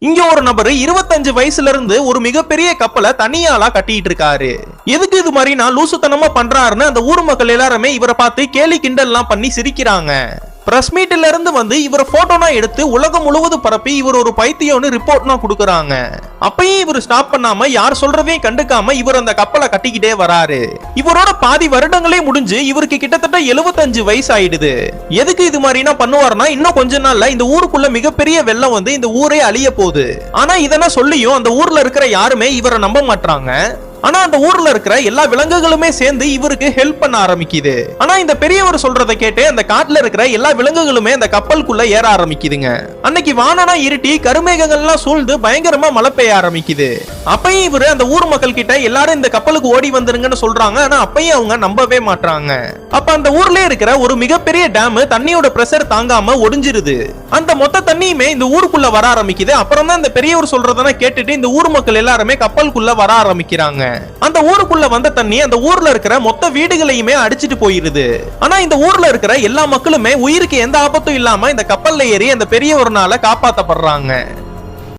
இங்க ஒரு நபர் 25 வயசுல இருந்து ஒரு மிகப்பெரிய கப்பலை தனியாளா கட்டிட்டு இருக்காரு. எதுக்கு இது மாதிரி நான் லூசுத்தனமா பண்றாருன்னு அந்த ஊர் மக்கள் எல்லாருமே இவரை பார்த்து கேலி கிண்டல்லாம் பண்ணி சிரிக்கிறாங்க. பிரஸ் மீட்ல இருந்து வந்து இவர போட்டோனா எடுத்து உலகம் முழுவதும் பரப்பி இவர் ஒரு பைத்தியம்னு ரிப்போர்ட்னா கொடுக்கறாங்க. அப்பயும் இவர் ஸ்டாப் பண்ணாம யார் சொல்றதையும் கண்டுக்காம இவர் அந்த கப்பலை கட்டிக்கிட்டே வராரு. இவரோட பாதி வருடங்களே முடிஞ்சு இவருக்கு கிட்டத்தட்ட 75 வயசு ஆயிடுது. எதுக்கு இது மாதிரினா பண்ணுவாருன்னா இன்னும் கொஞ்ச நாள்ல இந்த ஊருக்குள்ள மிகப்பெரிய வெள்ளம் வந்து இந்த ஊரே அழிய போகுது. ஆனா இதெல்லாம் சொல்லியும் அந்த ஊர்ல இருக்கிற யாருமே இவரை நம்ப மாட்டாங்க. ஆனா அந்த ஊர்ல இருக்கிற எல்லா விலங்குகளுமே சேர்ந்து இவருக்கு ஹெல்ப் பண்ண ஆரம்பிக்குது. ஆனா இந்த பெரியவர் சொல்றதை கேட்டு அந்த காட்டுல இருக்கிற எல்லா விலங்குகளுமே அந்த கப்பலுக்குள்ள ஏற ஆரம்பிக்குதுங்க. அன்னைக்கு வானனா இருட்டி கருமேகங்கள்லாம் சூழ்ந்து பயங்கரமா மழை பெய்ய ஆரம்பிக்குது. அப்பயும் இவரு அந்த ஊர் மக்கள் கிட்ட எல்லாரும் இந்த கப்பலுக்கு ஓடி வந்துருங்கன்னு சொல்றாங்க. ஆனா அப்பயும் அவங்க நம்பவே மாட்டாங்க. அப்ப அந்த ஊர்ல இருக்கிற ஒரு மிகப்பெரிய டேம் தண்ணியோட பிரஷர் தாங்காம ஒடிஞ்சிருது. அந்த மொத்த தண்ணியுமே இந்த ஊருக்குள்ள வர ஆரம்பிக்குது. அப்புறம் தான் இந்த பெரியவர் சொல்றதெல்லாம் கேட்டுட்டு இந்த ஊர் மக்கள் எல்லாருமே கப்பலுக்குள்ள வர ஆரம்பிக்கிறாங்க. அந்த ஊருக்குள்ள வந்த தண்ணி அந்த ஊர்ல இருக்கிற மொத்த வீடுகளையுமே அடிச்சிட்டு போயிருது. ஆனா இந்த ஊர்ல இருக்கிற எல்லா மக்களுமே உயிருக்கு எந்த ஆபத்தும் இல்லாம இந்த கப்பல்ல ஏறி அந்த பெரியவர்னால காப்பாத்தப்படுறாங்க.